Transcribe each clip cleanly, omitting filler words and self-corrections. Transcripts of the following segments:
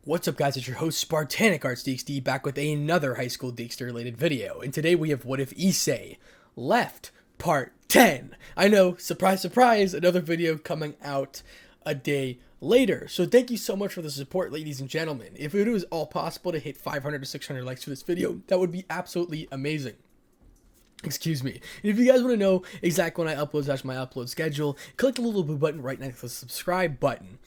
What's up, guys? It's your host Spartanic Arts DxD back with another high school DxD related video, and today we have What If Issei Left Part 10. I know, surprise, surprise, another video coming out a day later. So thank you so much for the support, ladies and gentlemen. If it was all possible to hit 500 to 600 likes for this video, that would be absolutely amazing. Excuse me. And if you guys want to know exactly when I upload, that's my upload schedule, click the little blue button right next to the subscribe button.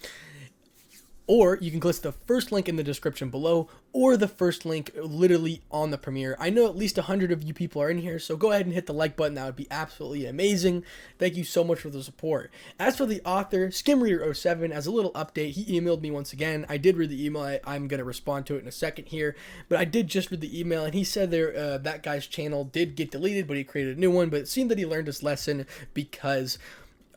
Or you can click the first link in the description below, or the first link literally on the premiere. I know at least 100 of you people are in here, so go ahead and hit the like button. That would be absolutely amazing. Thank you so much for the support. As for the author, SkimReader07, as a little update, he emailed me once again. I did read the email. I'm going to respond to it in a second here, but I did just read the email, and he said that guy's channel did get deleted, but he created a new one. But it seemed that he learned his lesson because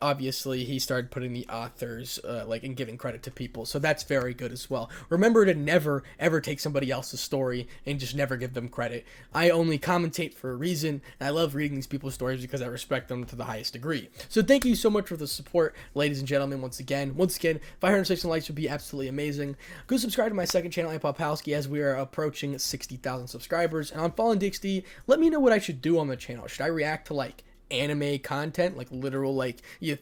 obviously he started putting the authors and giving credit to people, so that's very good as well. Remember to never ever take somebody else's story and just never give them credit. I only commentate for a reason, and I love reading these people's stories because I respect them to the highest degree. So thank you so much for the support, ladies and gentlemen. Once again 560 likes would be absolutely amazing. Go subscribe to my second channel, Popowski, as we are approaching 60,000 subscribers. And on Fallen DxD, let me know what I should do on the channel. Should I react to anime content, literal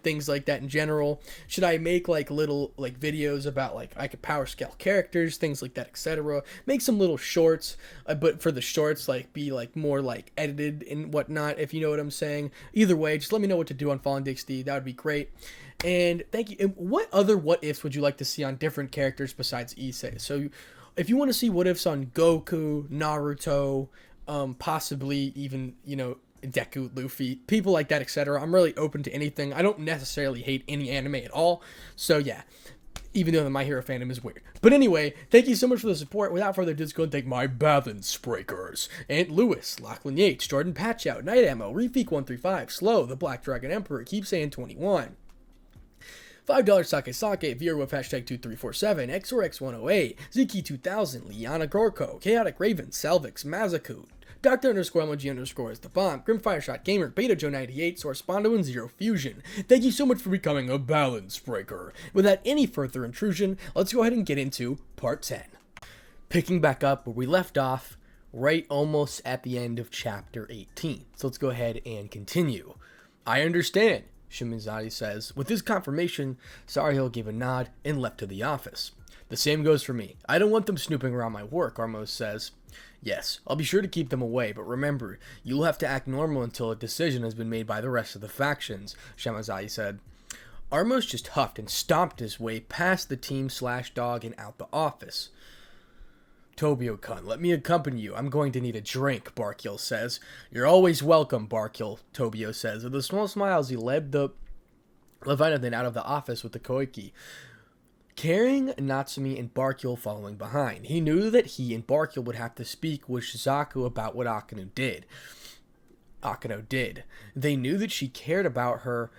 things like that in general? Should I make little videos about I could power scale characters, things like that, etc.? Make some little shorts, but for the shorts be more edited and whatnot, if you know what I'm saying. Either way, just let me know what to do on Fallen DxD. That would be great. And thank you. And what other what ifs would you like to see on different characters besides Issei? So if you want to see what ifs on Goku, Naruto, possibly even Deku, Luffy, people like that, etc. I'm really open to anything. I don't necessarily hate any anime at all. So yeah, even though the My Hero fandom is weird. But anyway, thank you so much for the support. Without further ado, let's go and thank my balance breakers: Aunt Lewis, Lachlan Yates, Jordan Patchout, Night Ammo, Refeek135, Slow, the Black Dragon Emperor, Keep Saying 21. $5 Sake, viewer with hashtag 2347, XORX108, Ziki2000, Liana Gorko, Chaotic Raven, Salvix, Mazaku, Dr_MOG_ is the bomb, Grimfire Shot Gamer, Beta Joe 98, Sourcepondo, and Zero Fusion. Thank you so much for becoming a balance breaker. Without any further intrusion, let's go ahead and get into part 10. Picking back up where we left off, right almost at the end of chapter 18. So let's go ahead and continue. I understand, Shimizade says. With his confirmation, Sariel gave a nod and left to the office. The same goes for me. I don't want them snooping around my work, Armos says. Yes, I'll be sure to keep them away, but remember, you'll have to act normal until a decision has been made by the rest of the factions, Shimizade said. Armos just huffed and stomped his way past the team/dog and out the office. Tobio-kun, let me accompany you. I'm going to need a drink, Barkiel says. You're always welcome, Barkiel, Tobio says. With a small smile as he led the Leviathan out of the office with the Koiki, carrying Natsumi and Barkiel following behind. He knew that he and Barkiel would have to speak with Shizaku about what Akano did. They knew that she cared about her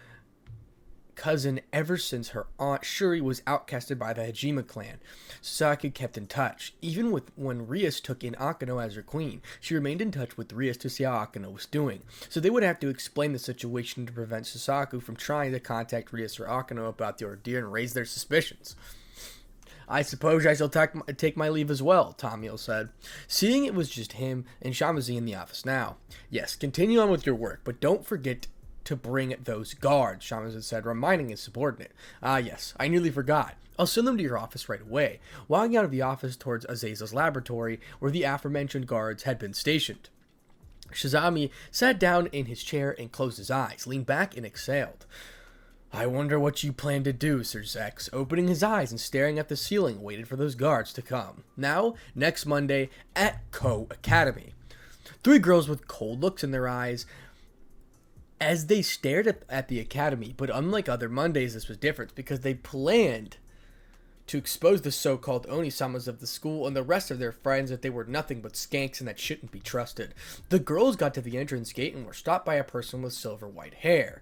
cousin ever since her aunt Shuri was outcasted by the Hajime clan. Sasaki kept in touch. Even when Rias took in Akano as her queen, she remained in touch with Rias to see how Akano was doing. So they would have to explain the situation to prevent Shizaku from trying to contact Rias or Akano about the ordeal and raise their suspicions. I suppose I shall take my leave as well, Tamio said, seeing it was just him and Shamazi in the office now. Yes, continue on with your work, but don't forget to bring those guards, Shamazi said, reminding his subordinate. Ah, yes, I nearly forgot. I'll send them to your office right away, walking out of the office towards Azazel's laboratory, where the aforementioned guards had been stationed. Shizami sat down in his chair and closed his eyes, leaned back and exhaled. I wonder what you plan to do, Sir Zex. Opening his eyes and staring at the ceiling, waited for those guards to come. Now, next Monday, at Ko Academy. Three girls with cold looks in their eyes as they stared at the academy, but unlike other Mondays, this was different because they planned to expose the so-called Onisamas of the school and the rest of their friends that they were nothing but skanks and that shouldn't be trusted. The girls got to the entrance gate and were stopped by a person with silver white hair.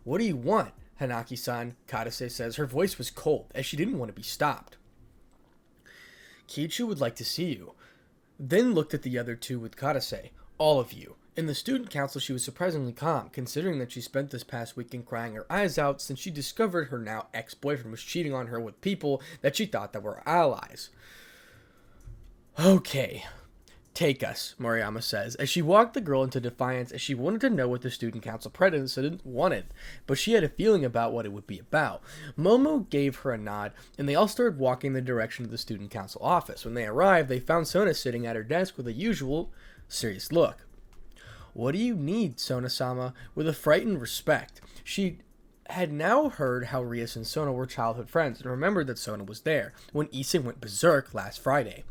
What do you want? Hanaki-san, Kadase says. Her voice was cold, as she didn't want to be stopped. Kiichu would like to see you. Then looked at the other two with Kadase. All of you. In the student council, she was surprisingly calm, considering that she spent this past weekend crying her eyes out since she discovered her now ex-boyfriend was cheating on her with people that she thought that were allies. Okay, take us, Moriyama says, as she walked the girl into defiance as she wanted to know what the student council president wanted, but she had a feeling about what it would be about. Momo gave her a nod, and they all started walking in the direction of the student council office. When they arrived, they found Sona sitting at her desk with a usual serious look. What do you need, Sona-sama? With a frightened respect. She had now heard how Rias and Sona were childhood friends, and remembered that Sona was there when Issei went berserk last Friday.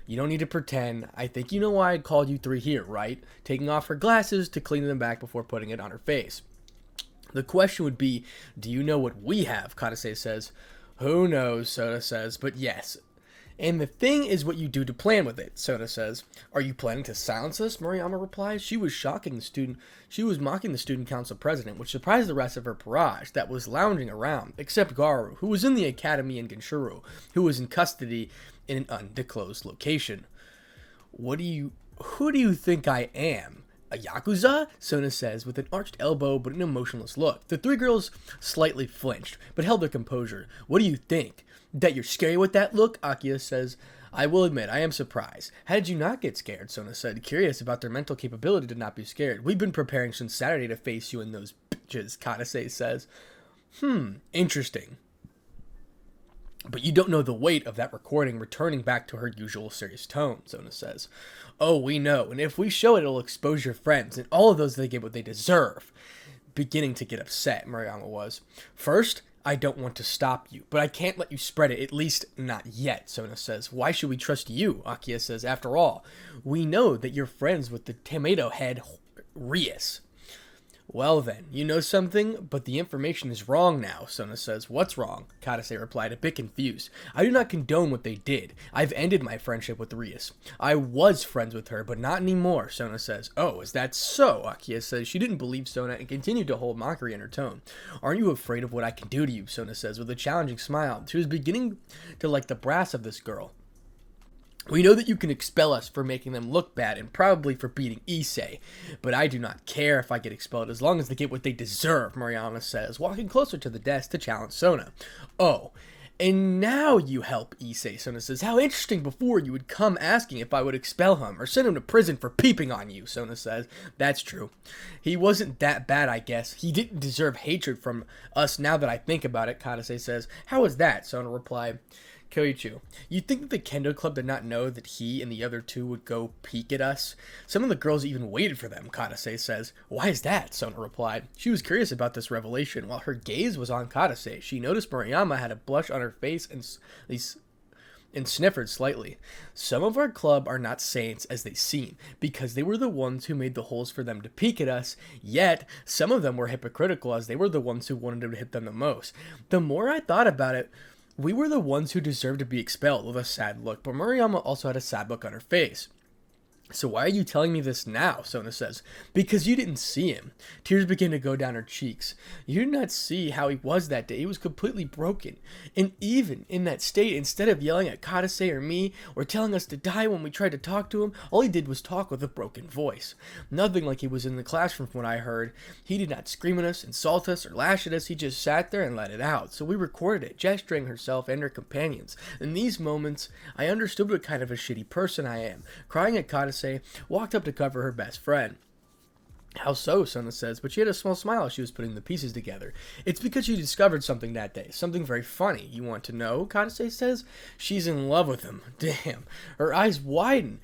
You don't need to pretend. I think you know why I called you three here, right? Taking off her glasses to clean them back before putting it on her face. The question would be, do you know what we have? Kadase says. Who knows, Sona says, but yes. And the thing is what you do to plan with it, Sona says. Are you planning to silence us? Moriyama replies. She was mocking the student council president, which surprised the rest of her entourage that was lounging around, except Garu, who was in the academy in Genshuru, who was in custody in an undisclosed location. Who do you think I am? A Yakuza? Sona says, with an arched elbow but an emotionless look. The three girls slightly flinched, but held their composure. What do you think? That you're scary with that look? Akiya says. I will admit, I am surprised. How did you not get scared? Sona said, curious about their mental capability to not be scared. We've been preparing since Saturday to face you and those bitches, Kadase says. Interesting. But you don't know the weight of that recording returning back to her usual serious tone, Sona says. Oh, we know, and if we show it, it'll expose your friends, and all of those they get what they deserve. Beginning to get upset, Moriyama was. First, I don't want to stop you, but I can't let you spread it, at least not yet, Sona says. Why should we trust you? Akiya says. After all, we know that you're friends with the tomato head Rias. Well then, you know something, but the information is wrong now, Sona says. What's wrong? Kadase replied, a bit confused. I do not condone what they did. I've ended my friendship with Rias. I was friends with her, but not anymore, Sona says. Oh, is that so? Akiya says. She didn't believe Sona and continued to hold mockery in her tone. Aren't you afraid of what I can do to you? Sona says with a challenging smile. She was beginning to like the brass of this girl. We know that you can expel us for making them look bad and probably for beating Issei, but I do not care if I get expelled as long as they get what they deserve, Moriyama says, walking closer to the desk to challenge Sona. Oh, and now you help Issei, Sona says. How interesting, before you would come asking if I would expel him or send him to prison for peeping on you, Sona says. That's true. He wasn't that bad, I guess. He didn't deserve hatred from us now that I think about it, Kadase says. How is that? Sona replied. Koichu, you think that the Kendo Club did not know that he and the other two would go peek at us? Some of the girls even waited for them, Kadase says. Why is that? Sona replied. She was curious about this revelation. While her gaze was on Kadase, she noticed Moriyama had a blush on her face and sniffered slightly. Some of our club are not saints as they seem, because they were the ones who made the holes for them to peek at us, yet some of them were hypocritical as they were the ones who wanted to hit them the most. The more I thought about it, we were the ones who deserved to be expelled, with a sad look, but Moriyama also had a sad look on her face. So why are you telling me this now? Sona says. Because you didn't see him. Tears began to go down her cheeks. You did not see how he was that day. He was completely broken. And even in that state, instead of yelling at Kadase or me, or telling us to die when we tried to talk to him, all he did was talk with a broken voice. Nothing like he was in the classroom from what I heard. He did not scream at us, insult us, or lash at us. He just sat there and let it out. So we recorded it, gesturing herself and her companions. In these moments, I understood what kind of a shitty person I am. Crying at Kadase, walked up to cover her best friend. How so? Sona says, but she had a small smile as she was putting the pieces together. It's because she discovered something that day, something very funny. You want to know? Kadase says. She's in love with him. Damn. Her eyes widen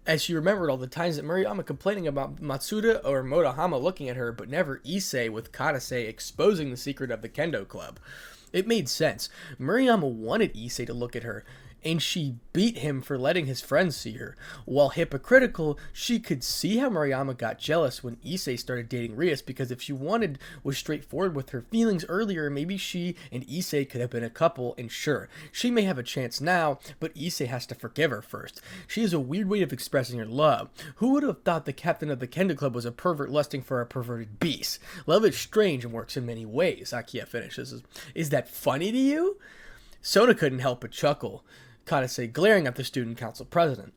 as she remembered all the times that Moriyama complaining about Matsuda or Motohama looking at her, but never Issei, with Kadase exposing the secret of the Kendo Club. It made sense. Moriyama wanted Issei to look at her, and she beat him for letting his friends see her. While hypocritical, she could see how Moriyama got jealous when Issei started dating Rias, because if she was straightforward with her feelings earlier, maybe she and Issei could have been a couple, and sure, she may have a chance now, but Issei has to forgive her first. She has a weird way of expressing her love. Who would have thought the captain of the Kendo Club was a pervert lusting for a perverted beast? Love is strange and works in many ways, Akiya finishes. Is that funny to you? Sona couldn't help but chuckle. Kadase glaring at the student council president.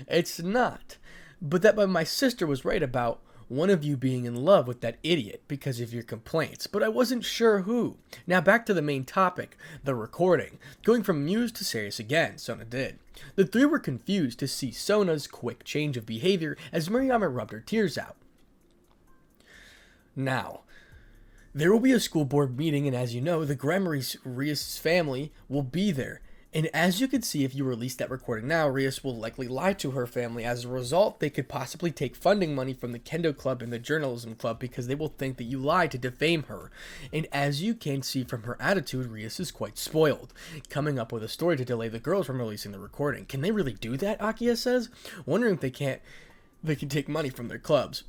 It's not. But that my sister was right about one of you being in love with that idiot because of your complaints, but I wasn't sure who. Now back to the main topic, the recording. Going from amused to serious again, Sona did. The three were confused to see Sona's quick change of behavior as Murayama rubbed her tears out. Now, there will be a school board meeting, and as you know, the Gremory's Rias family will be there. And as you can see, if you release that recording now, Rias will likely lie to her family. As a result, they could possibly take funding money from the Kendo Club and the Journalism Club because they will think that you lied to defame her. And as you can see from her attitude, Rias is quite spoiled, coming up with a story to delay the girls from releasing the recording. Can they really do that, Akia says, wondering if they can take money from their clubs.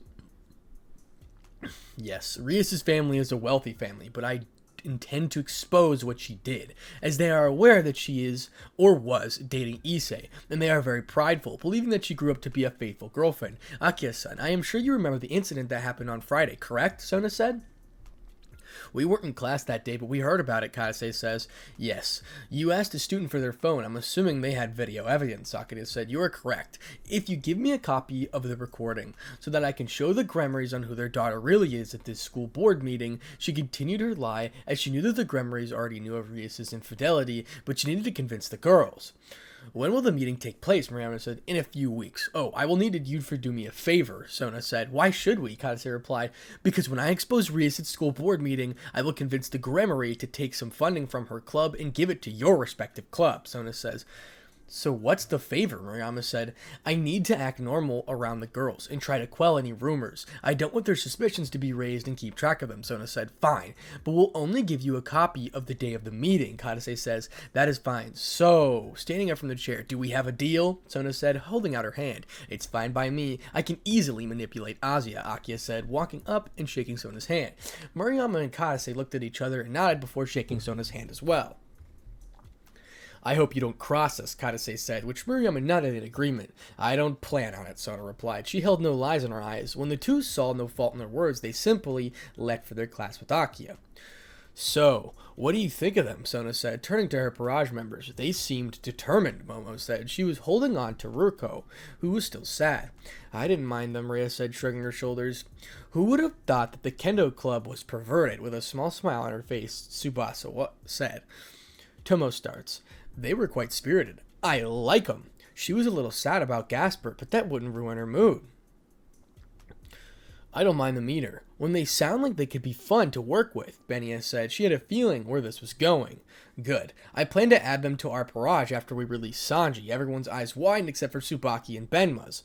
Yes, Rias' family is a wealthy family, but I intend to expose what she did, as they are aware that she is, or was, dating Issei, and they are very prideful, believing that she grew up to be a faithful girlfriend. Akia-san, I am sure you remember the incident that happened on Friday, correct? Sona said. We weren't in class that day, but we heard about it, Kadase says. Yes. You asked a student for their phone. I'm assuming they had video evidence, Sakura said. You are correct. If you give me a copy of the recording so that I can show the Gremories on who their daughter really is at this school board meeting, she continued her lie as she knew that the Gremories already knew of Rias' infidelity, but she needed to convince the girls. When will the meeting take place? Murayama said. In a few weeks. Oh, I will need you to do me a favor, Sona said. Why should we? Kadase replied. Because when I expose Rias at school board meeting, I will convince the Gremory to take some funding from her club and give it to your respective club, Sona says. So what's the favor? Murayama said. I need to act normal around the girls and try to quell any rumors. I don't want their suspicions to be raised and keep track of them, Sona said. Fine, but we'll only give you a copy of the day of the meeting, Kadase says. That is fine. So, standing up from the chair, do we have a deal? Sona said, holding out her hand. It's fine by me. I can easily manipulate Asia, Akia said, walking up and shaking Sona's hand. Murayama and Kadase looked at each other and nodded before shaking Sona's hand as well. I hope you don't cross us, Kadase said, which Murayama nodded in agreement. I don't plan on it, Sona replied. She held no lies in her eyes. When the two saw no fault in their words, they simply left for their class with Akia. So, what do you think of them? Sona said, turning to her Parage members. They seemed determined, Momo said. She was holding on to Ruko, who was still sad. I didn't mind them, Rhea said, shrugging her shoulders. Who would have thought that the Kendo Club was perverted? With a small smile on her face, Tsubasa said. Tomo starts. They were quite spirited. I like 'em. She was a little sad about Gasper, but that wouldn't ruin her mood. I don't mind them either. When they sound like they could be fun to work with, Benia said. She had a feeling where this was going. Good. I plan to add them to our Parage after we release Sanji. Everyone's eyes widened except for Tsubaki and Benma's.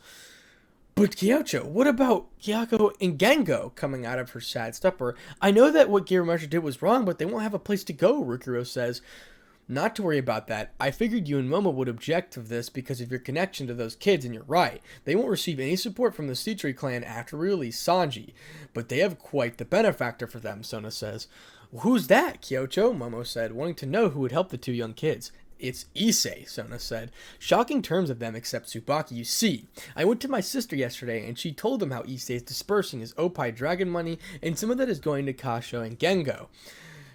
But Kyocho, what about Kyako and Gengo? Coming out of her sad stupor. I know that what Giramesha did was wrong, but they won't have a place to go, Rukuro says. Not to worry about that. I figured you and Momo would object to this because of your connection to those kids, and you're right. They won't receive any support from the Citrus clan after we release Sanji. But they have quite the benefactor for them, Sona says. Who's that, Kyocho? Momo said, wanting to know who would help the two young kids. It's Issei, Sona said. Shocking terms of them except Tsubaki. You see, I went to my sister yesterday and she told them how Issei is dispersing his Oppai Dragon money and some of that is going to Kasho and Gengo.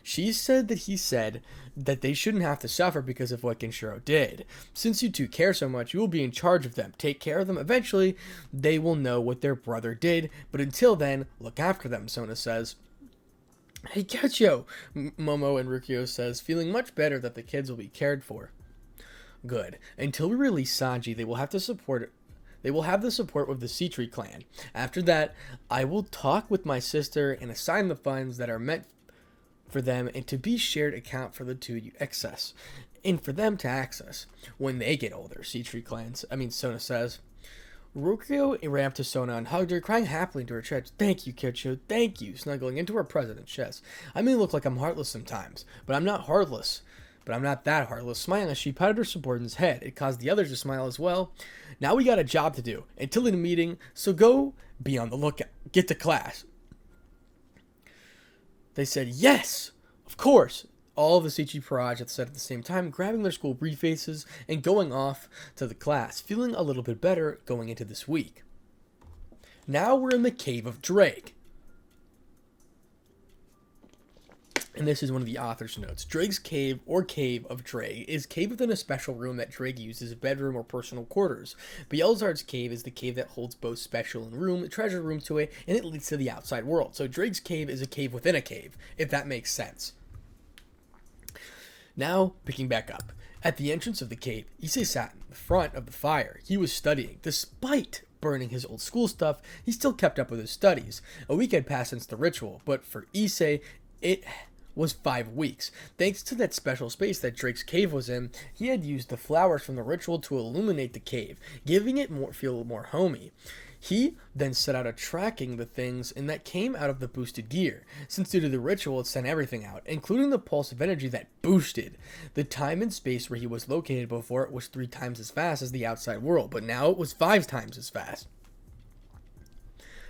She said that he said that they shouldn't have to suffer because of what Genshiro did. Since you two care so much, you will be in charge of them. Take care of them. Eventually, they will know what their brother did. But until then, look after them, Sona says. Hey, Kyocho, Momo and Rukio says, feeling much better that the kids will be cared for. Good. Until we release Sanji, they will have the support of the Citrus clan. After that, I will talk with my sister and assign the funds that are meant for them and to be shared account for the two you access, and for them to access when they get older, Sona says. Rukio ran up to Sona and hugged her, crying happily into her chest. Thank you, Kyocho, thank you, snuggling into her president's chest. I may look like I'm heartless sometimes, but I'm not heartless. But I'm not that heartless. Smiling as she patted her subordinate's head, it caused the others to smile as well. Now we got a job to do, until the meeting, so go be on the lookout. Get to class. They said, yes, of course. All of the Citrus Parage said at the same time, grabbing their school briefcases and going off to the class, feeling a little bit better going into this week. Now we're in the cave of Ddraig. And this is one of the author's notes. Draig's cave, or cave of Ddraig, is cave within a special room that Ddraig uses as a bedroom or personal quarters. Beelzar's cave is the cave that holds both special and room, treasure room to it, and it leads to the outside world. So Draig's cave is a cave within a cave, if that makes sense. Now, picking back up. At the entrance of the cave, Issei sat in the front of the fire. He was studying. Despite burning his old school stuff, he still kept up with his studies. A week had passed since the ritual, but for Issei, it was 5 weeks. Thanks to that special space that Ddraig's cave was in, he had used the flowers from the ritual to illuminate the cave, giving it feel more homey. He then set out tracking the things, and that came out of the boosted gear, since due to the ritual it sent everything out, including the pulse of energy that boosted. The time and space where he was located before it was 3 times as fast as the outside world, but now it was 5 times as fast.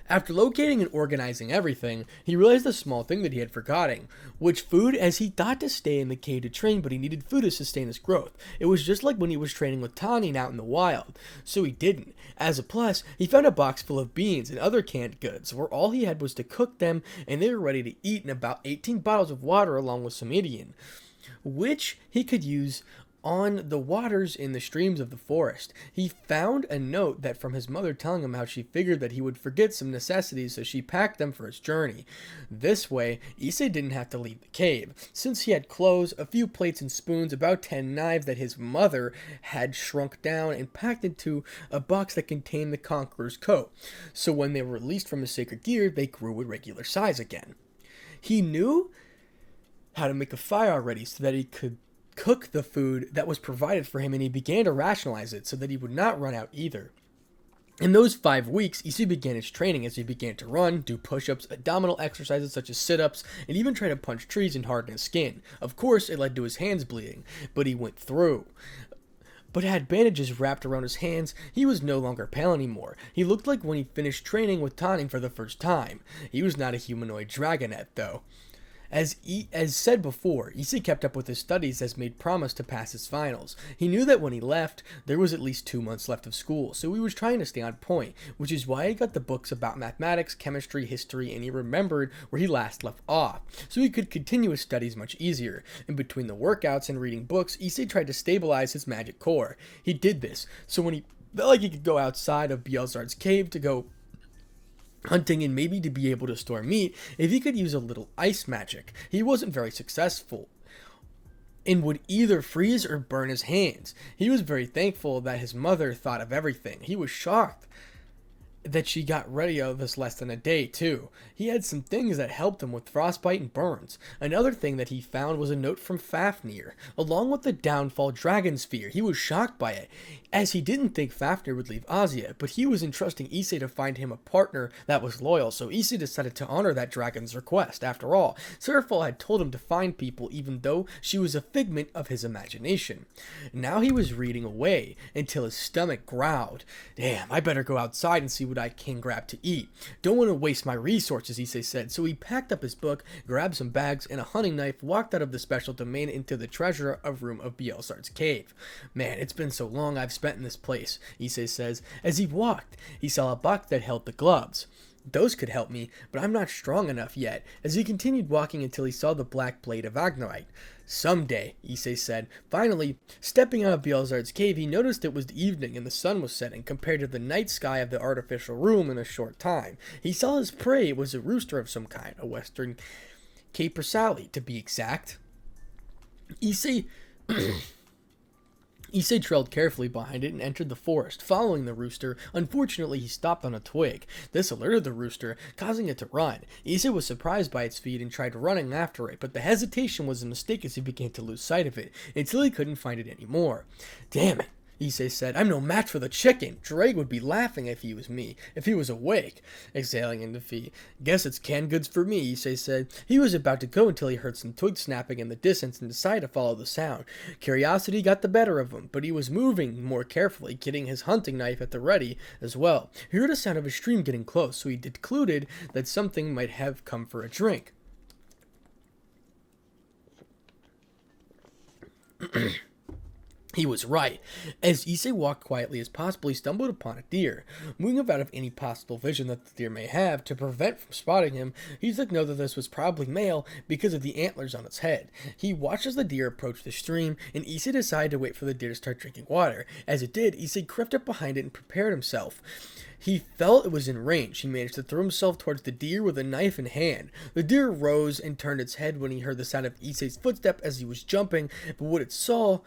After locating and organizing everything, he realized a small thing that he had forgotten, which food, as he thought to stay in the cave to train, but he needed food to sustain his growth. It was just like when he was training with Tanin out in the wild, so he didn't. As a plus, he found a box full of beans and other canned goods, where all he had was to cook them, and they were ready to eat, and about 18 bottles of water along with some Indian, which he could use on the waters in the streams of the forest. He found a note that from his mother telling him how she figured that he would forget some necessities, so she packed them for his journey. This way, Issei didn't have to leave the cave, since he had clothes, a few plates and spoons, about 10 knives that his mother had shrunk down and packed into a box that contained the conqueror's coat. So when they were released from his sacred gear, they grew a regular size again. He knew how to make a fire already so that he could cook the food that was provided for him, and he began to rationalize it so that he would not run out either. In those 5 weeks, Issei began his training as he began to run, do push-ups, abdominal exercises such as sit-ups, and even try to punch trees and harden his skin. Of course, it led to his hands bleeding, but he went through. But had bandages wrapped around his hands, he was no longer pale anymore. He looked like when he finished training with Tanin for the first time. He was not a humanoid dragonette, though. As said before, Issei kept up with his studies as made promise to pass his finals. He knew that when he left, there was at least 2 months left of school, so he was trying to stay on point, which is why he got the books about mathematics, chemistry, history, and he remembered where he last left off, so he could continue his studies much easier. In between the workouts and reading books, Issei tried to stabilize his magic core. He did this, so when he felt like he could go outside of Beelzar's cave to go hunting and maybe to be able to store meat, if he could use a little ice magic. He wasn't very successful and would either freeze or burn his hands. He was very thankful that his mother thought of everything. He was shocked that she got ready of this less than a day too. He had some things that helped him with frostbite and burns. Another thing that he found was a note from Fafnir, along with the downfall dragon sphere. He was shocked by it, as he didn't think Fafnir would leave Asia, but he was entrusting Issei to find him a partner that was loyal, so Issei decided to honor that dragon's request. After all, Seraphol had told him to find people even though she was a figment of his imagination. Now he was reading away until his stomach growled. Damn, I better go outside and see what I can grab to eat. Don't want to waste my resources, Issei said, so he packed up his book, grabbed some bags and a hunting knife, walked out of the special domain into the treasure of room of Beelzar's cave. Man, it's been so long I've spent in this place, Issei says. As he walked, he saw a box that held the gloves. Those could help me, but I'm not strong enough yet, as he continued walking until he saw the black blade of Agnorite. Someday, Issei said. Finally, stepping out of Beelzar's cave, he noticed it was the evening and the sun was setting compared to the night sky of the artificial room in a short time. He saw his prey was a rooster of some kind, a western capercaillie, to be exact. Issei trailed carefully behind it and entered the forest, following the rooster. Unfortunately, he stopped on a twig. This alerted the rooster, causing it to run. Issei was surprised by its speed and tried running after it, but the hesitation was a mistake as he began to lose sight of it, until he couldn't find it anymore. Damn it, Issei said. I'm no match for the chicken. Ddraig would be laughing if he was awake. Exhaling in defeat. Guess it's canned goods for me, Issei said. He was about to go until he heard some twigs snapping in the distance and decided to follow the sound. Curiosity got the better of him, but he was moving more carefully, getting his hunting knife at the ready as well. He heard a sound of a stream getting close, so he concluded that something might have come for a drink. He was right. As Issei walked quietly as possible, he stumbled upon a deer. Moving out of any possible vision that the deer may have, to prevent from spotting him, he took note that this was probably male because of the antlers on its head. He watched as the deer approached the stream, and Issei decided to wait for the deer to start drinking water. As it did, Issei crept up behind it and prepared himself. He felt it was in range. He managed to throw himself towards the deer with a knife in hand. The deer rose and turned its head when he heard the sound of Issei's footstep as he was jumping, but what it saw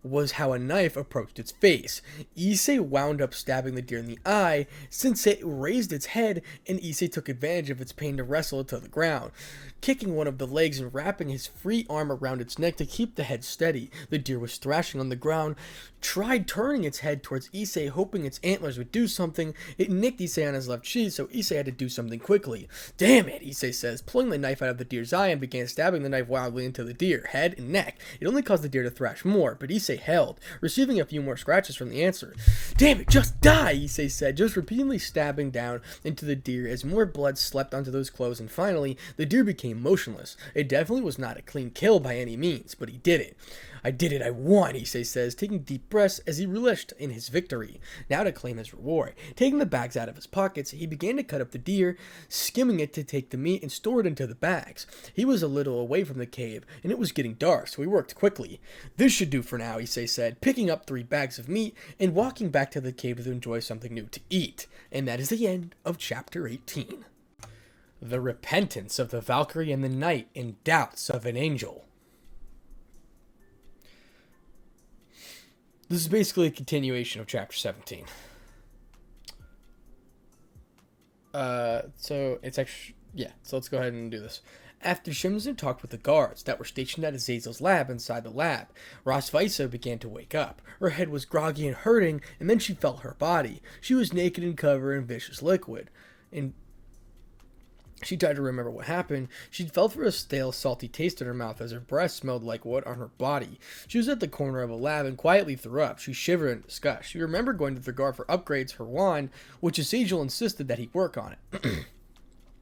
was how a knife approached its face. Issei wound up stabbing the deer in the eye since it raised its head, and Issei took advantage of its pain to wrestle it to the ground, kicking one of the legs and wrapping his free arm around its neck to keep the head steady. The deer was thrashing on the ground, tried turning its head towards Issei, hoping its antlers would do something. It nicked Issei on his left cheek, so Issei had to do something quickly. "Damn it," Issei says, pulling the knife out of the deer's eye and began stabbing the knife wildly into the deer, head and neck. It only caused the deer to thrash more, but Issei held, receiving a few more scratches from the answer. "Damn it, just die," Issei said, just repeatedly stabbing down into the deer as more blood slept onto those clothes, and finally, the deer became motionless. It definitely was not a clean kill by any means, but he did it. "I did it, I won," Issei says, taking deep breaths as he relished in his victory. Now to claim his reward. Taking the bags out of his pockets, he began to cut up the deer, skimming it to take the meat and store it into the bags. He was a little away from the cave, and it was getting dark, so he worked quickly. "This should do for now," Issei said, picking up 3 bags of meat and walking back to the cave to enjoy something new to eat. And that is the end of chapter 18. The repentance of the Valkyrie and the knight and doubts of an angel. This is basically a continuation of chapter 17. So let's go ahead and do this. After Shimzu talked with the guards that were stationed at Azazel's lab inside the lab, Rosvisa began to wake up. Her head was groggy and hurting, and then she felt her body. She was naked and covered in viscous liquid. And she tried to remember what happened. She felt for a stale, salty taste in her mouth as her breath smelled like what on her body. She was at the corner of a lab and quietly threw up. She shivered in disgust. She remembered going to the guard for upgrades her wand, which Azazel insisted that he work on it.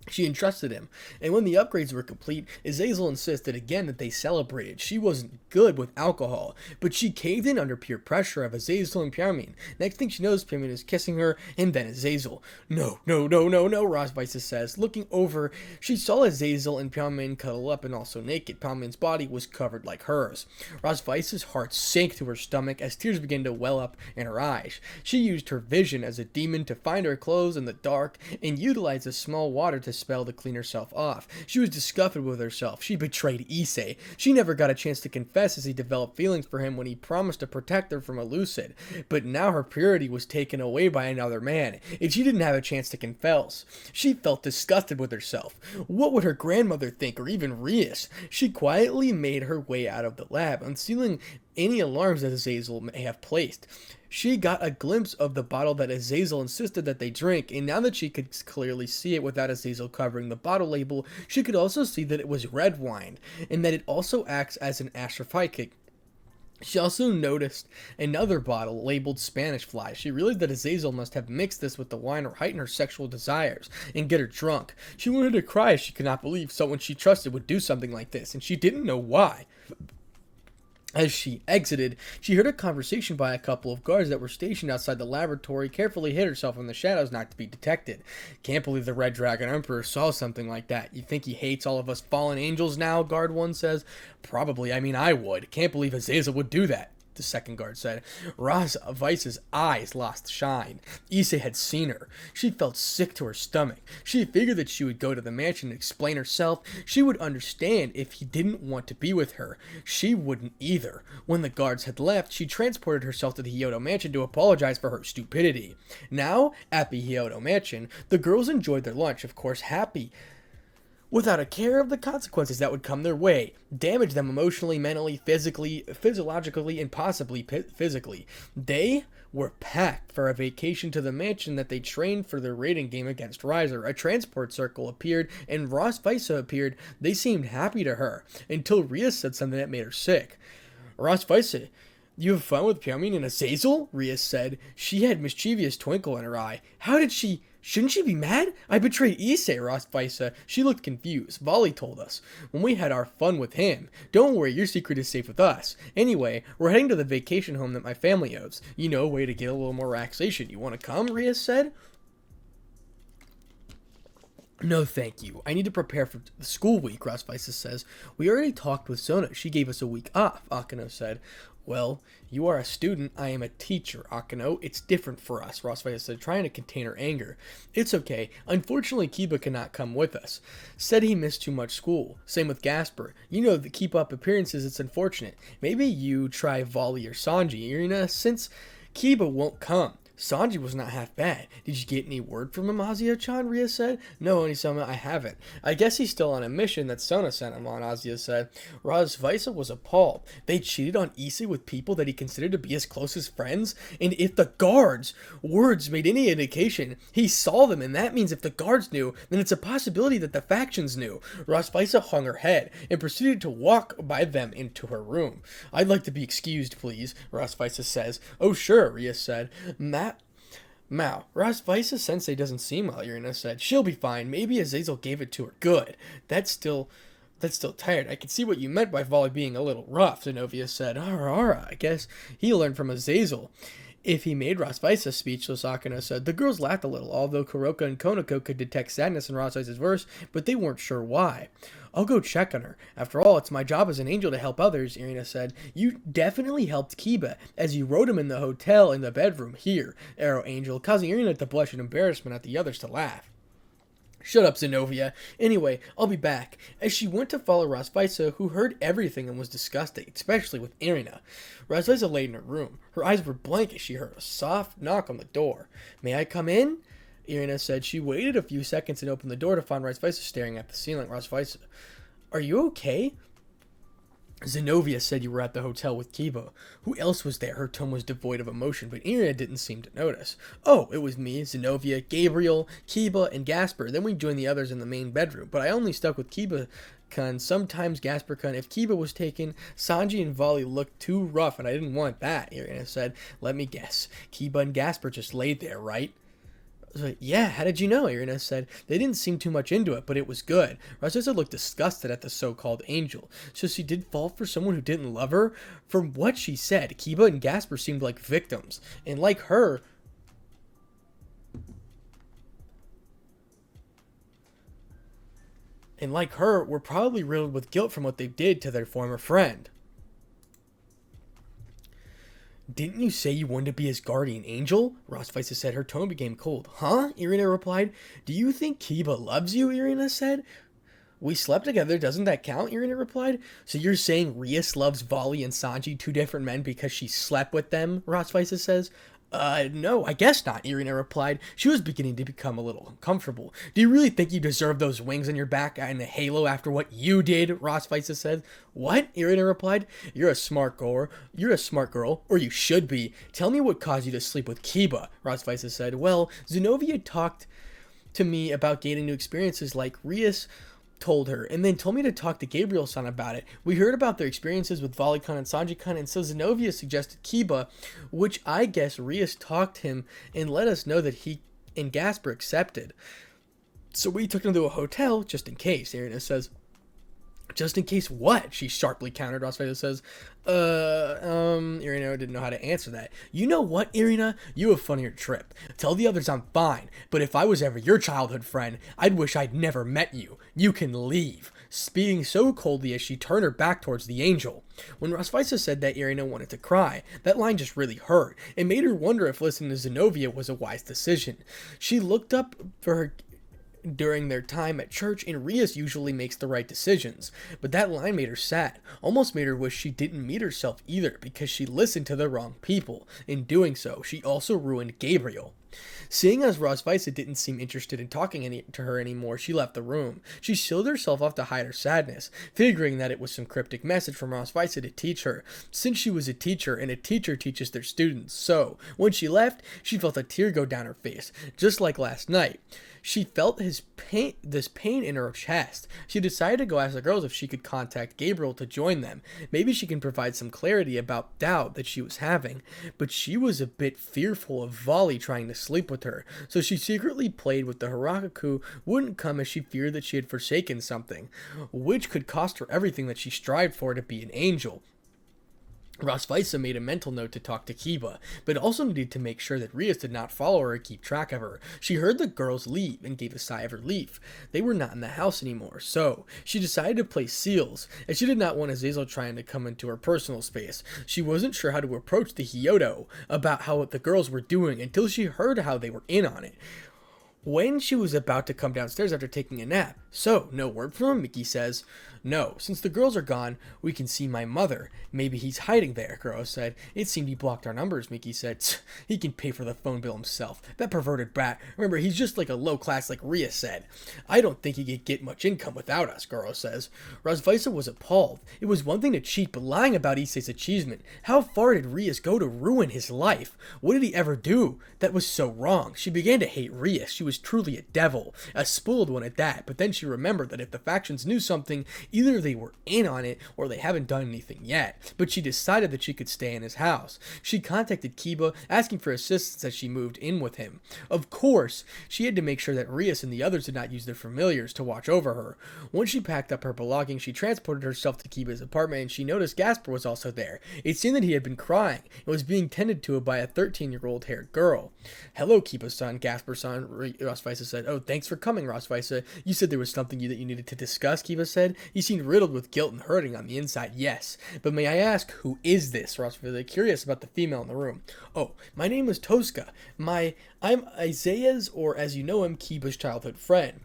She entrusted him, and when the upgrades were complete, Azazel insisted again that they celebrated. She wasn't good with alcohol, but she caved in under peer pressure of Azazel and Pyarmin. Next thing she knows, Pyarmin is kissing her, and then Azazel. No, Rosvisa says. Looking over, she saw Azazel and Pyarmin cuddle up and also naked. Pyarmin's body was covered like hers. Rosvisa's heart sank to her stomach as tears began to well up in her eyes. She used her vision as a demon to find her clothes in the dark and utilized a small water to spell to clean herself off. She was disgusted with herself. She betrayed Issei. She never got a chance to confess as he developed feelings for him when he promised to protect her from a lucid. But now her purity was taken away by another man, and she didn't have a chance to confess. She felt disgusted with herself. What would her grandmother think, or even Rias? She quietly made her way out of the lab, unsealing any alarms that Azazel may have placed. She got a glimpse of the bottle that Azazel insisted that they drink, and now that she could clearly see it without Azazel covering the bottle label, she could also see that it was red wine, and that it also acts as an astrophytic. She also noticed another bottle labeled Spanish Fly. She realized that Azazel must have mixed this with the wine or heighten her sexual desires and get her drunk. She wanted to cry as she could not believe someone she trusted would do something like this, and she didn't know why. As she exited, she heard a conversation by a couple of guards that were stationed outside the laboratory, carefully hid herself in the shadows not to be detected. "Can't believe the Red Dragon Emperor saw something like that. You think he hates all of us fallen angels now?" Guard 1 says. "Probably, I would. Can't believe Azazel would do that," the second guard said. Rosvisa's eyes lost shine. Issei had seen her. She felt sick to her stomach. She figured that she would go to the mansion and explain herself. She would understand if he didn't want to be with her. She wouldn't either. When the guards had left, she transported herself to the Hyoudou mansion to apologize for her stupidity. Now, at the Hyoudou mansion, the girls enjoyed their lunch, of course happy, without a care of the consequences that would come their way, damage them emotionally, mentally, physically, physiologically, and possibly physically. They were packed for a vacation to the mansion that they trained for their raiding game against Riser. A transport circle appeared, and Rosvisa appeared. They seemed happy to her, until Rias said something that made her sick. "Rosvisa, you have fun with Pyarmin and Azazel?" Rias said. She had mischievous twinkle in her eye. "How did she Shouldn't she be mad? I betrayed Issei, Rosvaisa. She looked confused. Volley told us. When we had our fun with him. Don't worry, your secret is safe with us. Anyway, we're heading to the vacation home that my family owns. You know, a way to get a little more relaxation. You want to come? Rias said. No, thank you. I need to prepare for the school week, Rosvaisa says. We already talked with Sona. She gave us a week off, Akano said. Well, you are a student, I am a teacher, Akano. It's different for us, Rosvaisa said, trying to contain her anger. It's okay. Unfortunately, Kiba cannot come with us. Said he missed too much school. Same with Gasper. You know, to keep up appearances, it's unfortunate. Maybe you try Volley or Sanji, Irina, since Kiba won't come. Sanji was not half bad. Did you get any word from him, Azia-chan? Ria said. No, Onisama, I haven't. I guess he's still on a mission that Sona sent him on, Azia said. Rosvaisa was appalled. They cheated on Issei with people that he considered to be his closest friends? And if the guards' words made any indication, he saw them, and that means if the guards knew, then it's a possibility that the factions knew. Rosvaisa hung her head and proceeded to walk by them into her room. I'd like to be excused, please, Rosvaisa says. Oh, sure, Ria said. Mao, Rosvaisa Sensei doesn't seem well, Irina said. She'll be fine. Maybe Azazel gave it to her. Good. That's still tired. I can see what you meant by Volley being a little rough, Zenovia said. Ara, I guess he learned from Azazel. If he made Rosvaisa speechless, Akano said. The girls laughed a little, although Kuroka and Konoko could detect sadness in Rosvaisa's verse, but they weren't sure why. I'll go check on her. After all, it's my job as an angel to help others, Irina said. You definitely helped Kiba, as you wrote him in the hotel in the bedroom here, Arrow Angel, causing Irina to blush in embarrassment at the others to laugh. Shut up, Zenovia. Anyway, I'll be back. As she went to follow Rosvaisa, who heard everything and was disgusted, especially with Irina. Rosvaisa laid in her room. Her eyes were blank as she heard a soft knock on the door. May I come in? Irina said. She waited a few seconds and opened the door to find Rosvaisa staring at the ceiling. Rosvaisa, are you okay? Zenovia said you were at the hotel with Kiba. Who else was there? Her tone was devoid of emotion, but Irina didn't seem to notice. Oh, it was me, Zenovia, Gabriel, Kiba, and Gasper. Then we joined the others in the main bedroom, but I only stuck with Kiba-kun, sometimes Gasper-kun. If Kiba was taken, Sanji and Volley looked too rough, and I didn't want that, Irina said. Let me guess. Kiba and Gasper just laid there, right? Like, yeah, how did you know? Irina said. They didn't seem too much into it, but it was good. Rosvaisa looked disgusted at the so-called angel. So she did fall for someone who didn't love her? From what she said, Kiba and Gasper seemed like victims. And like her, were probably riddled with guilt from what they did to their former friend. Didn't you say you wanted to be his guardian angel? Rosvaisa said. Her tone became cold. Huh? Irina replied. Do you think Kiba loves you? Irina said. We slept together. Doesn't that count? Irina replied. So you're saying Rias loves Volley and Sanji, two different men, because she slept with them? Rosvaisa says. No, I guess not, Irina replied. She was beginning to become a little uncomfortable. Do you really think you deserve those wings on your back and a halo after what you did? Rosvaisa said. What? Irina replied. You're a smart girl, or you should be. Tell me what caused you to sleep with Kiba, Rosvaisa said. Well, Zenovia talked to me about gaining new experiences like Rias told her, and then told me to talk to Gabriel-san about it. We heard about their experiences with Volley-kun and Sanji-kun, and so Zenovia suggested Kiba, which I guess Rias talked him and let us know that he and Gasper accepted. So we took him to a hotel just in case, Irina says. Just in case what? She sharply countered. Rosvaisa says, Irina didn't know how to answer that. You know what, Irina? You have fun on your trip. Tell the others I'm fine, but if I was ever your childhood friend, I'd wish I'd never met you. You can leave. Speaking so coldly as she turned her back towards the angel. When Rosvaisa said that, Irina wanted to cry. That line just really hurt. It made her wonder if listening to Zenovia was a wise decision. She looked up for her during their time at church, and Rias usually makes the right decisions. But that line made her sad, almost made her wish she didn't meet herself either, because she listened to the wrong people. In doing so, she also ruined Gabriel. Seeing as Rosvaisa didn't seem interested in talking to her anymore, she left the room. She sealed herself off to hide her sadness, figuring that it was some cryptic message from Rosvaisa to teach her, since she was a teacher and a teacher teaches their students. So, when she left, she felt a tear go down her face, just like last night. She felt this pain in her chest. She decided to go ask the girls if she could contact Gabriel to join them. Maybe she can provide some clarity about doubt that she was having. But she was a bit fearful of Volley trying to sleep with her, so she secretly played with the Haraku wouldn't come as she feared that she had forsaken something, which could cost her everything that she strived for to be an angel. Rosvisa made a mental note to talk to Kiba, but also needed to make sure that Rias did not follow her or keep track of her. She heard the girls leave and gave a sigh of relief. They were not in the house anymore, so she decided to place seals, as she did not want Azazel trying to come into her personal space. She wasn't sure how to approach the Hyoudou about how the girls were doing until she heard how they were in on it. When she was about to come downstairs after taking a nap. So, no word from him, Miki says. No, since the girls are gone, we can see my mother. Maybe he's hiding there, Kuro said. It seemed he blocked our numbers, Miki said. He can pay for the phone bill himself. That perverted brat. Remember, he's just like a low class like Ria said. I don't think he could get much income without us, Kuro says. Rosvisa was appalled. It was one thing to cheat, but lying about Issei's achievement. How far did Rias go to ruin his life? What did he ever do that was so wrong? She began to hate Rias. She was truly a devil, a spoiled one at that, but then she remembered that if the factions knew something, either they were in on it or they haven't done anything yet. But she decided that she could stay in his house. She contacted Kiba, asking for assistance as she moved in with him. Of course, she had to make sure that Rias and the others did not use their familiars to watch over her. Once she packed up her belongings, she transported herself to Kiba's apartment, and she noticed Gasper was also there. It seemed that he had been crying and was being tended to by a 13-year-old haired girl. Hello, Kiba-san, Gasper-san, Rosvisa said. Oh, thanks for coming, Rosvisa. You said there was something that you needed to discuss, Kiba said. You seemed riddled with guilt and hurting on the inside. Yes, but may I ask, who is this? Rosvisa, curious about the female in the room. Oh, my name is Tosca. I'm Isaiah's, or as you know him, Kiba's childhood friend.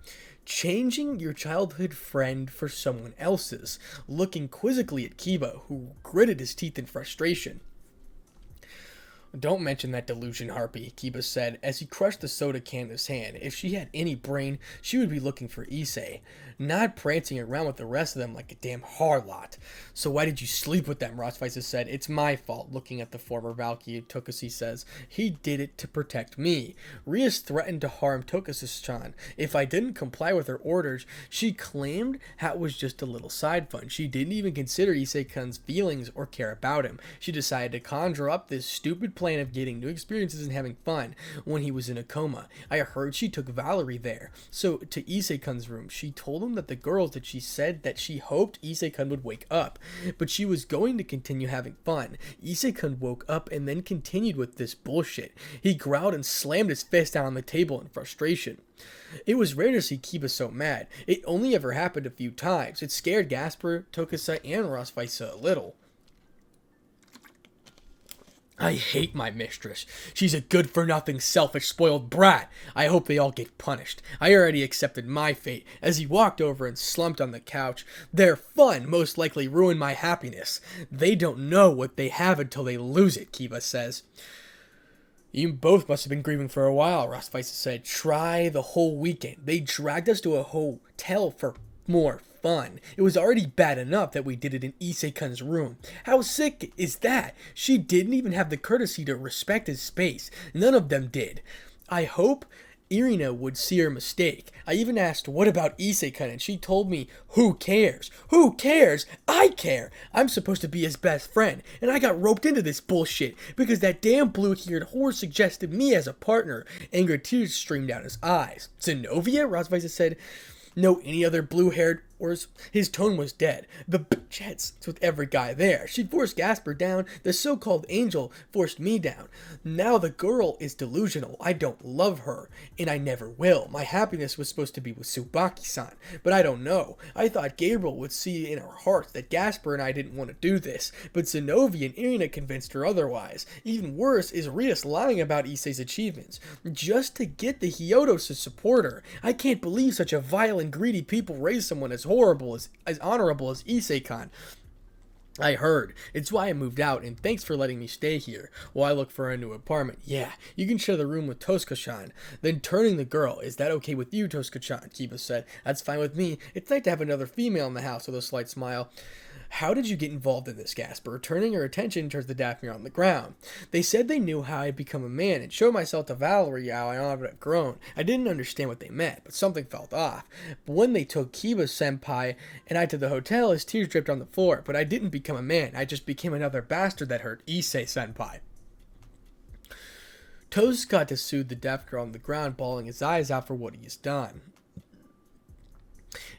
Changing your childhood friend for someone else's, looking quizzically at Kiba, who gritted his teeth in frustration. Don't mention that delusion, Harpy, Kiba said, as he crushed the soda can in his hand. If she had any brain, she would be looking for Issei, not prancing around with the rest of them like a damn harlot. So why did you sleep with them, Rosvisa said. It's my fault, looking at the former Valkyrie, Tokusi says. He did it to protect me. Rias threatened to harm Tokusa-chan if I didn't comply with her orders. She claimed that was just a little side fun. She didn't even consider Issei-kun's feelings or care about him. She decided to conjure up this stupid plan of getting new experiences and having fun when he was in a coma. I heard she took Valerie there. So to Issei-kun's room, she told him that the girls that she said that she hoped Issei-kun would wake up, but she was going to continue having fun. Issei-kun woke up and then continued with this bullshit. He growled and slammed his fist down on the table in frustration. It was rare to see Kiba so mad. It only ever happened a few times. It scared Gasper, Tokusa, and Rosvisa a little. I hate my mistress. She's a good-for-nothing, selfish, spoiled brat. I hope they all get punished. I already accepted my fate. As he walked over and slumped on the couch, their fun most likely ruined my happiness. They don't know what they have until they lose it, Kiba says. You both must have been grieving for a while, Rosvisa said. Try the whole weekend. They dragged us to a hotel for more fun. It was already bad enough that we did it in Issei-kun's room. How sick is that? She didn't even have the courtesy to respect his space. None of them did. I hope Irina would see her mistake. I even asked, what about Issei-kun? And she told me, who cares? Who cares? I care! I'm supposed to be his best friend, and I got roped into this bullshit because that damn blue-haired whore suggested me as a partner. Angry tears streamed down his eyes. Zenobia? Rosvisa said. No, any other blue-haired whores. His tone was dead. The bitch had sex with every guy there. She forced Gasper down. The so-called angel forced me down. Now the girl is delusional. I don't love her, and I never will. My happiness was supposed to be with Tsubaki-san, but I don't know. I thought Gabriel would see in our hearts that Gasper and I didn't want to do this, but Zenobia and Irina convinced her otherwise. Even worse is Rias lying about Issei's achievements, just to get the Hyoudou to support her. I can't believe such a vile and greedy people raise someone as horrible, as honorable as Issei-kun. I heard. It's why I moved out, and thanks for letting me stay here while I look for a new apartment. Yeah, you can share the room with Tosca-chan. Then turning the girl. Is that okay with you, Tosca-chan? Kiba said. That's fine with me. It's nice to have another female in the house, with a slight smile. How did you get involved in this, Gasper? Turning her attention towards the Daphne on the ground. They said they knew how I'd become a man and showed myself to Valerie how I ought to have grown. I didn't understand what they meant, but something felt off. But when they took Kiba-senpai and I to the hotel, his tears dripped on the floor. But I didn't become a man. I just became another bastard that hurt Issei-senpai. Toast got to soothe the deaf girl on the ground, bawling his eyes out for what he has done.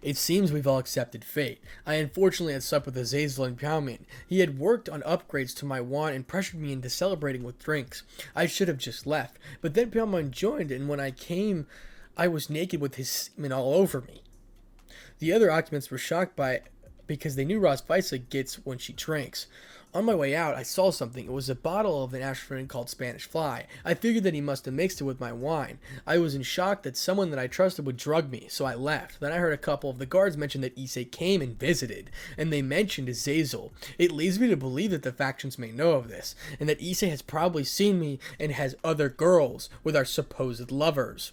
It seems we've all accepted fate. I unfortunately had slept with Azazel and Pyaumin. He had worked on upgrades to my wand and pressured me into celebrating with drinks. I should have just left, but then Pyaumin joined, and when I came, I was naked with his semen all over me. The other occupants were shocked by it because they knew Rosvisa gets when she drinks. On my way out, I saw something. It was a bottle of an aspirin called Spanish Fly. I figured that he must have mixed it with my wine. I was in shock that someone that I trusted would drug me, so I left. Then I heard a couple of the guards mention that Issei came and visited, and they mentioned Azazel. It leads me to believe that the factions may know of this, and that Issei has probably seen me and has other girls with our supposed lovers.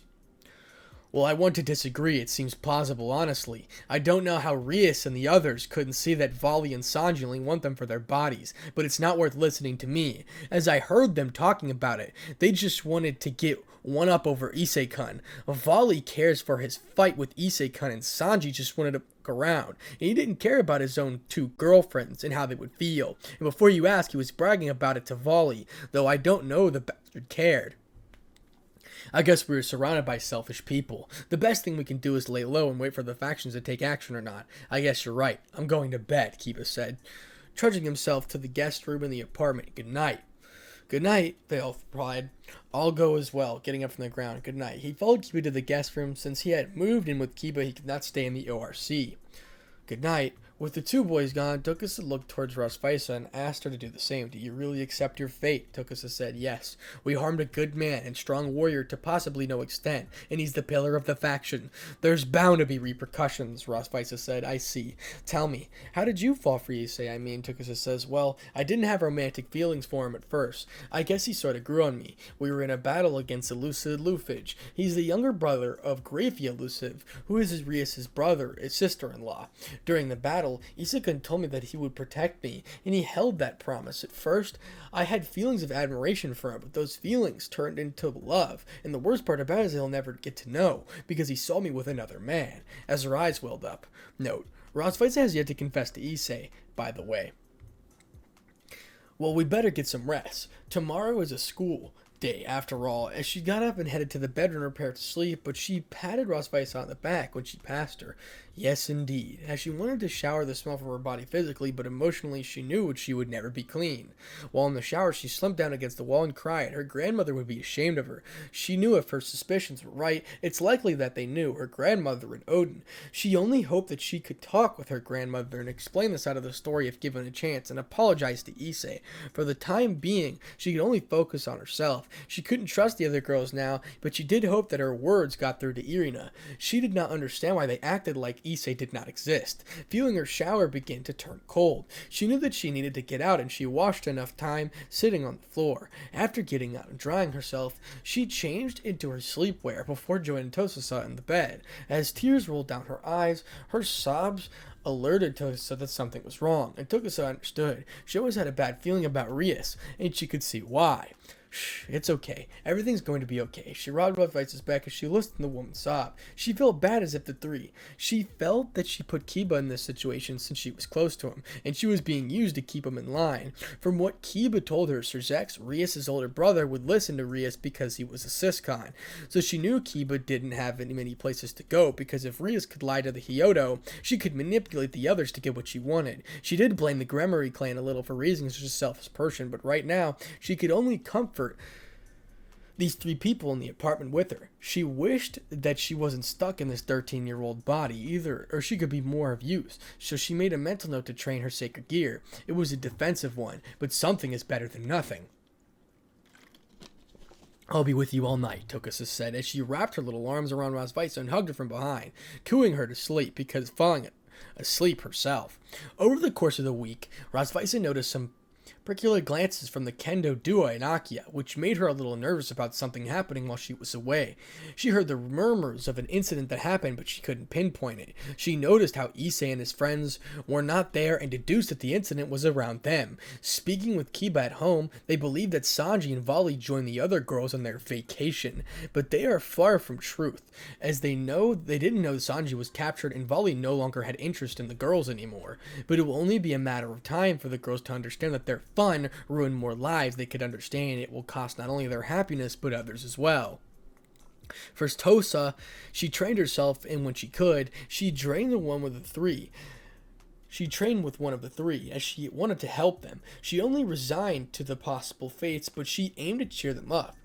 Well, I want to disagree. It seems plausible, honestly. I don't know how Rias and the others couldn't see that Vali and Sanji only want them for their bodies, but it's not worth listening to me. As I heard them talking about it, they just wanted to get one up over Issei-kun. Vali cares for his fight with Issei-kun, and Sanji just wanted to look around. And he didn't care about his own two girlfriends and how they would feel. And before you ask, he was bragging about it to Vali, though I don't know the bastard cared. I guess we were surrounded by selfish people. The best thing we can do is lay low and wait for the factions to take action or not. I guess you're right. I'm going to bed, Kiba said, trudging himself to the guest room in the apartment. Good night. Good night, they all replied. I'll go as well, getting up from the ground. Good night. He followed Kiba to the guest room. Since he had moved in with Kiba, he could not stay in the ORC. Good night. With the two boys gone, Tokusa looked towards Rosvisa and asked her to do the same. Do you really accept your fate? Tokusa said, yes. We harmed a good man and strong warrior to possibly no extent, and he's the pillar of the faction. There's bound to be repercussions, Rosvisa said. I see. Tell me, how did you fall for Issei? Tokusa says, well, I didn't have romantic feelings for him at first. I guess he sort of grew on me. We were in a battle against Elusive Luffage. He's the younger brother of Grafia Elusive, who is Rias' brother, his sister-in-law. During the battle, Issei-kun told me that he would protect me, and he held that promise. At first, I had feelings of admiration for him, but those feelings turned into love, and the worst part about it is he'll never get to know, because he saw me with another man. As her eyes welled up. Note, Rosvisa has yet to confess to Issei, by the way. Well, we better get some rest. Tomorrow is a school day, after all. As she got up and headed to the bedroom to prepare to sleep, but she patted Rosvisa on the back when she passed her. Yes, indeed. As she wanted to shower the smell from her body physically, but emotionally she knew she would never be clean. While in the shower, she slumped down against the wall and cried. Her grandmother would be ashamed of her. She knew if her suspicions were right, it's likely that they knew, her grandmother and Odin. She only hoped that she could talk with her grandmother and explain this side of the story if given a chance, and apologize to Issei. For the time being, she could only focus on herself. She couldn't trust the other girls now, but she did hope that her words got through to Irina. She did not understand why they acted like Issei did not exist. Feeling her shower begin to turn cold. She knew that she needed to get out, and she washed enough time sitting on the floor. After getting out and drying herself, she changed into her sleepwear before joining Tokusa in the bed. As tears rolled down her eyes, her sobs alerted Tokusa that something was wrong, and Tokusa understood. She always had a bad feeling about Rias, and she could see why. Shh, it's okay. Everything's going to be okay. She rubbed Rosvisa's back as she listened to the woman sob. She felt bad as if the three. She felt that she put Kiba in this situation since she was close to him, and she was being used to keep him in line. From what Kiba told her, Sir Zex, Rias' older brother, would listen to Rias because he was a Siscon. So she knew Kiba didn't have many places to go, because if Rias could lie to the Hyoudou, she could manipulate the others to get what she wanted. She did blame the Gremory clan a little for raising such a selfish person, but right now, she could only comfort these three people in the apartment with her. She wished that she wasn't stuck in this 13-year-old body either, or she could be more of use. So she made a mental note to train her sacred gear. It was a defensive one, but something is better than nothing. I'll be with you all night, Tokusa said, as she wrapped her little arms around Rosvisa and hugged her from behind, cooing her to sleep because falling asleep herself. Over the course of the week, Rosvisa noticed some peculiar glances from the Kendo duo in Akia, which made her a little nervous about something happening while she was away. She heard the murmurs of an incident that happened, but she couldn't pinpoint it. She noticed how Issei and his friends were not there and deduced that the incident was around them. Speaking with Kiba at home, they believed that Sanji and Vali joined the other girls on their vacation, but they are far from truth, as they didn't know Sanji was captured and Vali no longer had interest in the girls anymore. But it will only be a matter of time for the girls to understand that their fun ruin more lives, they could understand it will cost not only their happiness, but others as well. First, Tosa, she trained herself, and when she could, she drained the one with the three. She trained with one of the three, as she wanted to help them. She only resigned to the possible fates, but she aimed to cheer them up.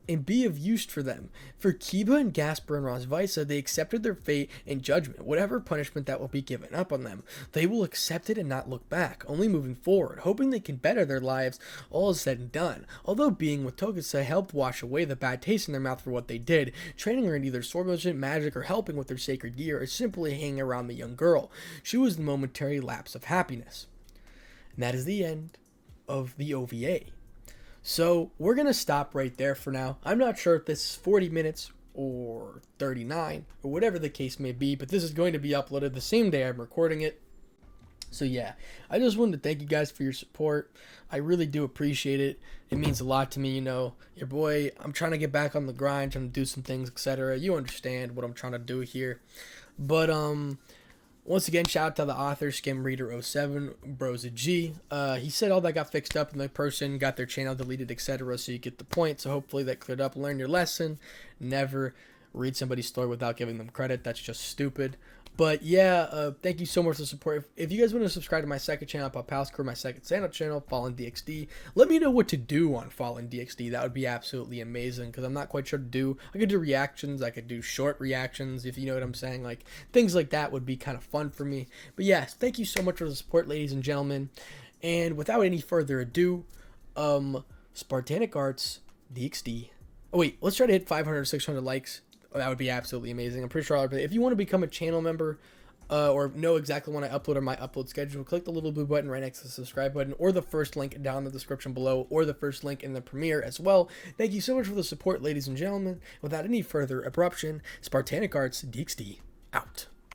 And be of use for them. For Kiba and Gasper and Rosvisa, they accepted their fate and judgment, whatever punishment that will be given up on them. They will accept it and not look back, only moving forward, hoping they can better their lives, all is said and done. Although being with Tokusa helped wash away the bad taste in their mouth for what they did, training her in either swordsmanship, magic, or helping with their sacred gear, or simply hanging around the young girl. She was the momentary lapse of happiness. And that is the end of the OVA. So we're going to stop right there for now. I'm not sure if this is 40 minutes or 39 or whatever the case may be, but this is going to be uploaded the same day I'm recording it. So yeah, I just wanted to thank you guys for your support. I really do appreciate it. It means a lot to me, you know. Your boy, I'm trying to get back on the grind, trying to do some things, etc. You understand what I'm trying to do here. But once again, shout out to the author, SkimReader07, Bros a G. He said all that got fixed up and the person got their channel deleted, etc. So you get the point. So hopefully that cleared up. Learn your lesson. Never read somebody's story without giving them credit. That's just stupid. But yeah, thank you so much for the support. If you guys want to subscribe to my second channel, Pop House Crew, my second stand-up channel, Fallen DXD, let me know what to do on Fallen DXD. That would be absolutely amazing, because I'm not quite sure to do. I could do reactions, I could do short reactions, if you know what I'm saying. Like, things like that would be kind of fun for me. But yes, thank you so much for the support, ladies and gentlemen. And without any further ado, Spartanic Arts DXD. Oh wait, let's try to hit 500 or 600 likes. That would be absolutely amazing. I'm pretty sure if you want to become a channel member or know exactly when I upload on my upload schedule, click the little blue button right next to the subscribe button, or the first link down in the description below, or the first link in the premiere as well. Thank you so much for the support, ladies and gentlemen. Without any further abruption, Spartanic Arts DXD out.